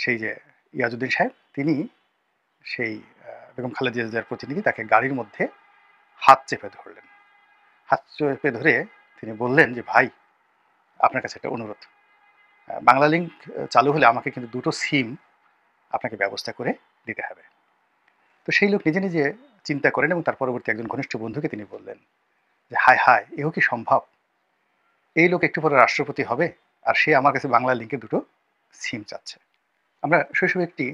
সেই যে ইয়াজউদ্দিন সাহেব তিনি সেই বেগম খালেদা জিয়ার প্রতিনিধি তাকে গাড়ির মধ্যে হাত চেপে ধরলেন। হাত চেপে ধরে তিনি বললেন যে, "ভাই, আপনার কাছে একটা অনুরোধ। বাংলা লিংক চালু হলে আমাকে কিন্তু ২ টো সিম আপনাকে ব্যবস্থা করে দিতে হবে।" তো সেই লোক নিজে, নিজে চিন্তা করেন এবং তার পরবর্তী একজন ঘনিষ্ঠ বন্ধুকে তিনি বললেন যে, "হায়, হায়! এও কি সম্ভব? এই লোক একটু পরে রাষ্ট্রপতি হবে, আর সে আমার কাছে বাংলা লিংকে ২ টো সিম চাচ্ছে।" আমরা শৈশবে একটি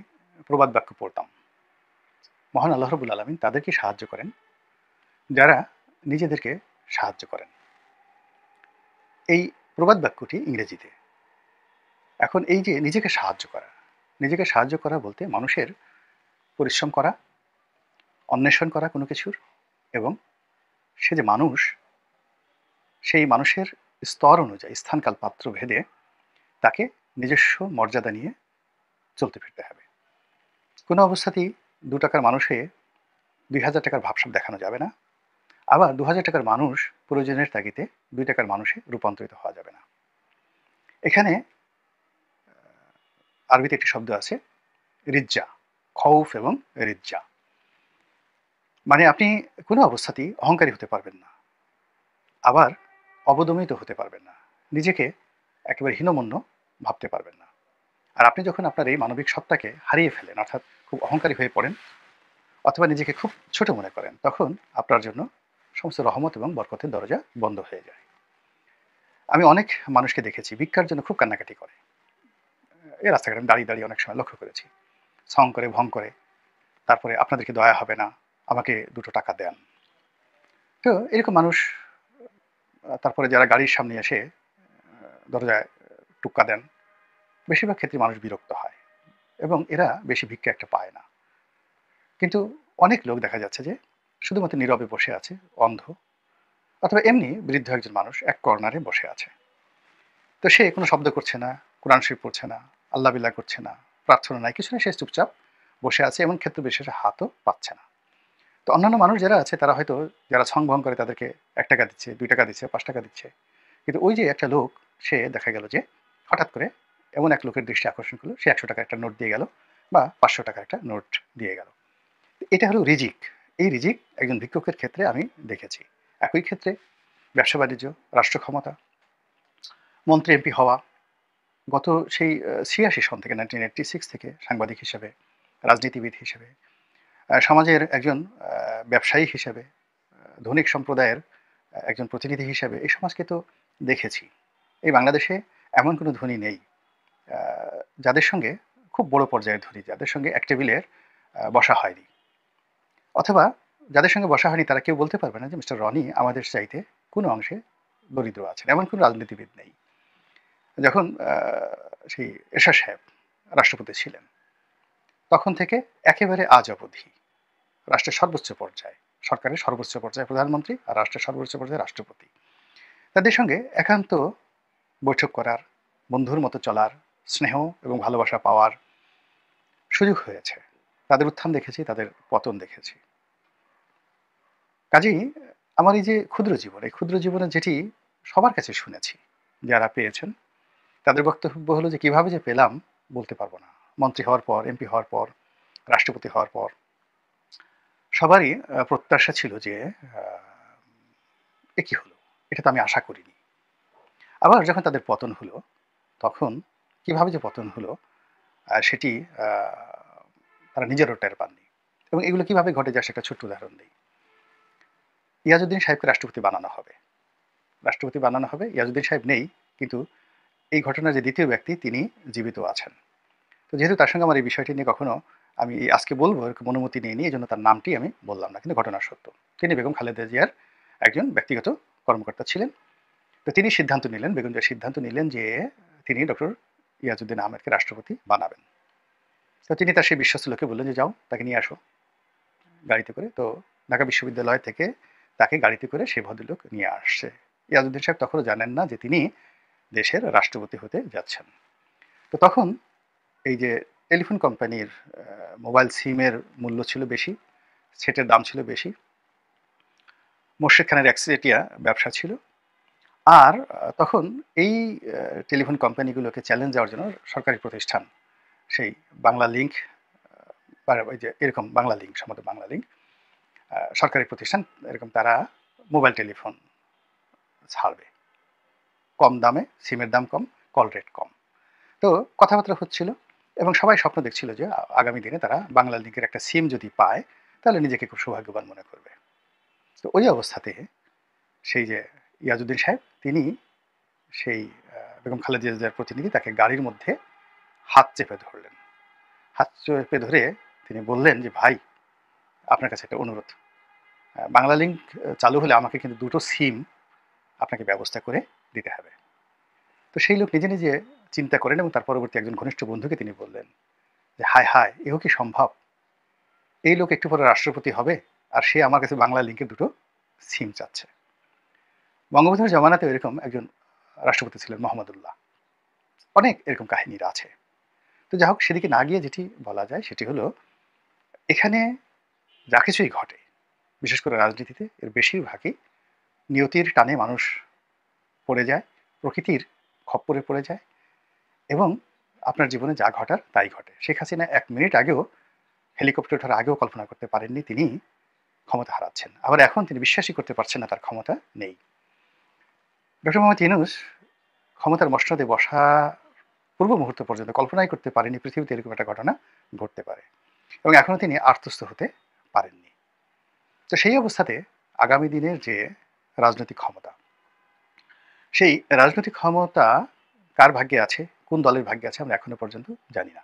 প্রবাদ বাক্য পড়তাম। মহান আল্লাহ রাব্বুল আলামিন তাদেরকে সাহায্য করেন যারা নিজেদেরকে সাহায্য করেন। এই প্রবাদ বাক্যটি ইংরেজিতে। এখন এই যে নিজেকে সাহায্য করা বলতে মানুষের পরিশ্রম করা, অন্বেষণ করা কোনো কিছুর, এবং সে যে মানুষ, সেই মানুষের স্তর অনুযায়ী স্থানকাল পাত্র ভেদে তাকে নিজস্ব মর্যাদা নিয়ে চলতে ফিরতে হবে। কোনো অবস্থাতেই ৳২ মানুষ হয়ে ৳২,০০০ ভাবসাব দেখানো যাবে না। আবার ৳২,০০০ মানুষ প্রয়োজনের তাগিদে ৳২ মানুষে রূপান্তরিত হওয়া যাবে না। এখানে আরবিতে একটি শব্দ আছে রিজ্জা, খৌফ এবং রিজ্জা। মানে আপনি কোনো অবস্থাতেই অহংকারী হতে পারবেন না, আবার অবদমিত হতে পারবেন না, নিজেকে একেবারে হীনমন্য ভাবতে পারবেন না। আর আপনি যখন আপনার এই মানবিক সত্তাকে হারিয়ে ফেলেন, অর্থাৎ খুব অহংকারী হয়ে পড়েন অথবা নিজেকে খুব ছোট মনে করেন, তখন আপনার জন্য সমস্ত রহমত এবং বরকতের দরজা বন্ধ হয়ে যায়। আমি অনেক মানুষকে দেখেছি ভিক্ষার জন্য খুব কান্নাকাটি করে। এই রাস্তাঘাটে আমি দাঁড়িয়ে, দাঁড়িয়ে অনেক সময় লক্ষ্য করেছি। ছং করে, ভং করে, তারপরে "আপনাদেরকে দয়া হবে না, আমাকে ২ টো টাকা দেন।" তো এরকম মানুষ তারপরে যারা গাড়ির সামনে এসে দরজায় টোক্কা দেন, বেশিরভাগ ক্ষেত্রে মানুষ বিরক্ত হয় এবং এরা বেশি ভিক্ষা একটা পায় না। কিন্তু অনেক লোক দেখা যাচ্ছে যে শুধুমাত্র নীরবে বসে আছে, অন্ধ, অথবা এমনি বৃদ্ধ একজন মানুষ এক কর্নারে বসে আছে। তো সে কোনো শব্দ করছে না, কোরআন শরীফ পড়ছে না, আল্লাহ বিল্লাহ করছে না, প্রার্থনা নাই, কিছু না, সে চুপচাপ বসে আছে, এমন ক্ষেত্র বিশেষে হাতও পাচ্ছে না। তো অন্যান্য মানুষ যারা আছে তারা হয়তো, যারা ছং ভং করে, তাদেরকে ৳১ দিচ্ছে, ৳২ দিচ্ছে, ৳৫ দিচ্ছে। কিন্তু ওই যে একটা লোক, সে দেখা গেল যে হঠাৎ করে এমন এক লোকের দৃষ্টি আকর্ষণ করলো, সে ৳১০০ একটা নোট দিয়ে গেল বা ৳৫০০ একটা নোট দিয়ে গেল। এটা হলো রিজিক। এই রিজিক একজন ভিক্ষুকের ক্ষেত্রে আমি দেখেছি। একই ক্ষেত্রে ব্যবসা-বাণিজ্য, রাষ্ট্র ক্ষমতা, মন্ত্রী এমপি হওয়া, গত সেই ৮৬ সন থেকে 1986 থেকে সাংবাদিক হিসেবে, রাজনীতিবিদ হিসেবে, সমাজের একজন ব্যবসায়ী হিসেবে, ধনিক সম্প্রদায়ের একজন প্রতিনিধি হিসেবে এই সমাজকে তো দেখেছি। এই বাংলাদেশে এমন কোনো ধনী নেই আ যাদের সঙ্গে, খুব বড় পর্যায়ের ধনী, যাদের সঙ্গে এক টেবিলের বসা হয়নি। অথবা যাদের সঙ্গে বসা হয়নি তারা কেউ বলতে পারবে না যে মিস্টার রনি আমাদের চাইতে কোনো অংশে দরিদ্র আছেন। এমন কোনো রাজনীতিবিদ নেই। যখন সেই এরশাদ সাহেব রাষ্ট্রপতি ছিলেন, তখন থেকে একেবারে আজ অবধি রাষ্ট্রের সর্বোচ্চ পর্যায়ে, সরকারের সর্বোচ্চ পর্যায়ে প্রধানমন্ত্রী আর রাষ্ট্রের সর্বোচ্চ পর্যায়ে রাষ্ট্রপতি, তাদের সঙ্গে একান্ত বৈঠক করার, বন্ধুর মতো চলার, স্নেহ এবং ভালোবাসা পাওয়ার সুযোগ হয়েছে। তাদের উত্থান দেখেছি, তাদের পতন দেখেছি। কাজেই আমার এই যে ক্ষুদ্র জীবন, এই ক্ষুদ্র জীবনে যেটি সবার কাছে শুনেছি, যারা পেয়েছেন, তাদের বক্তব্য হলো যে কিভাবে যে পেলাম বলতে পারব না। মন্ত্রী হওয়ার পর, এমপি হওয়ার পর, রাষ্ট্রপতি হওয়ার পর সবারই প্রত্যাশা ছিল যে আ এ কি হলো? এটা তো আমি আশা করিনি। আবার যখন তাদের পতন হলো, তখন কিভাবে যে পতন হলো সেটি আ তারা নিজেরও টের পাননি। এবং এগুলো কিভাবে ঘটে যায় সেটা ছোট্ট উদাহরণ দেই। ইয়াজউদ্দিন সাহেবকে রাষ্ট্রপতি বানানো হবে। রাষ্ট্রপতি বানানো হবে, ইয়াজউদ্দিন সাহেব নেই, কিন্তু এই ঘটনার যে ২য় ব্যক্তি তিনি জীবিত আছেন। তো যেহেতু তার সঙ্গে আমার এই বিষয়টি নিয়ে কখনো আমি আজকে বলব এরকম অনুমতি নিইনি, এজন্য তার নামটি আমি বললাম না। কিন্তু ঘটনা সত্য। তিনি বেগম খালেদা জিয়ার একজন ব্যক্তিগত কর্মকর্তা ছিলেন। তো তিনি সিদ্ধান্ত নিলেন, বেগম জিয়া সিদ্ধান্ত নিলেন যে তিনি ডক্টর ইয়াজউদ্দিন আহমেদকে রাষ্ট্রপতি বানাবেন। তো তিনি তার সেই বিশ্বস্ত লোককে বললেন যে, "যাও, তাকে নিয়ে আসো গাড়িতে করে।" তো ঢাকা বিশ্ববিদ্যালয় থেকে তাকে গাড়িতে করে সেই ভদ্রলোক নিয়ে আসছে। ইয়াজউদ্দিন সাহেব তখনও জানেন না যে তিনি দেশের রাষ্ট্রপতি হতে যাচ্ছেন। তো তখন এই যে টেলিফোন কোম্পানির মোবাইল সিমের মূল্য ছিল বেশি, সেটের দাম ছিল বেশি। মোর্শেদ খানের একচেটিয়া ব্যবসা ছিল। আর তখন এই টেলিফোন কোম্পানিগুলোকে চ্যালেঞ্জ দেওয়ার জন্য সরকারি প্রতিষ্ঠান সেই বাংলা লিংক, ওই যে এরকম বাংলা লিংক, সম্ভবত বাংলা লিংক সরকারি প্রতিষ্ঠান, এরকম তারা মোবাইল টেলিফোন ছাড়বে কম দামে, সিমের দাম কম, কল রেট কম। তো কথাবার্তা হচ্ছিল এবং সবাই স্বপ্ন দেখছিল যে আগামী দিনে তারা বাংলা লিংকের একটা সিম যদি পায় তাহলে নিজেকে খুব সৌভাগ্যবান মনে করবে। তো ওই অবস্থাতে সেই যে ইয়াজউদ্দিন সাহেব, তিনি সেই বেগম খালেদা জিয়ার প্রতিনিধি, তাকে গাড়ির মধ্যে হাত চেপে ধরলেন। হাত চেপে ধরে তিনি বললেন যে, ভাই, আপনার কাছে একটা অনুরোধ, বাংলা লিংক চালু হলে আমাকে কিন্তু দুটো সিম আপনাকে ব্যবস্থা করে দিতে হবে। তো সেই লোক নিজে নিজে চিন্তা করেন এবং তার পরবর্তী একজন ঘনিষ্ঠ বন্ধুকে তিনি বললেন যে, হায় হায়, এও কি সম্ভব? এই লোক একটু পরে রাষ্ট্রপতি হবে আর সে আমার কাছে বাংলা লিংকের দুটো সিম চাচ্ছে। বঙ্গবন্ধুর জমানাতে এরকম একজন রাষ্ট্রপতি ছিলেন, মোহাম্মদুল্লাহ। অনেক এরকম কাহিনীর আছে। তো যাই হোক, সেদিকে না গিয়ে যেটি বলা যায় সেটি হলো, এখানে যা কিছুই ঘটে, বিশেষ করে রাজনীতিতে, এর বেশিরভাগই নিয়তির টানে মানুষ পড়ে যায়, প্রকৃতির খপ্পরে পড়ে যায় এবং আপনার জীবনে যা ঘটার তাই ঘটে। শেখ হাসিনা ১ মিনিট আগেও, হেলিকপ্টার ওঠার আগেও কল্পনা করতে পারেননি তিনি ক্ষমতা হারাচ্ছেন। আবার এখন তিনি বিশ্বাসই করতে পারছেন না তার ক্ষমতা নেই। ডক্টর মোহাম্মদ ইউনূস ক্ষমতার মসনদে বসা পূর্ব মুহূর্ত পর্যন্ত কল্পনাই করতে পারেনি পৃথিবীতে এরকম একটা ঘটনা ঘটতে পারে এবং এখনও তিনি আত্মস্থ হতে পারেননি। তো সেই অবস্থাতে আগামী দিনের যে রাজনৈতিক ক্ষমতা, সেই রাজনৈতিক ক্ষমতা কার ভাগ্যে আছে, কোন দলের ভাগ্যে আছে, আমরা এখনো পর্যন্ত জানি না।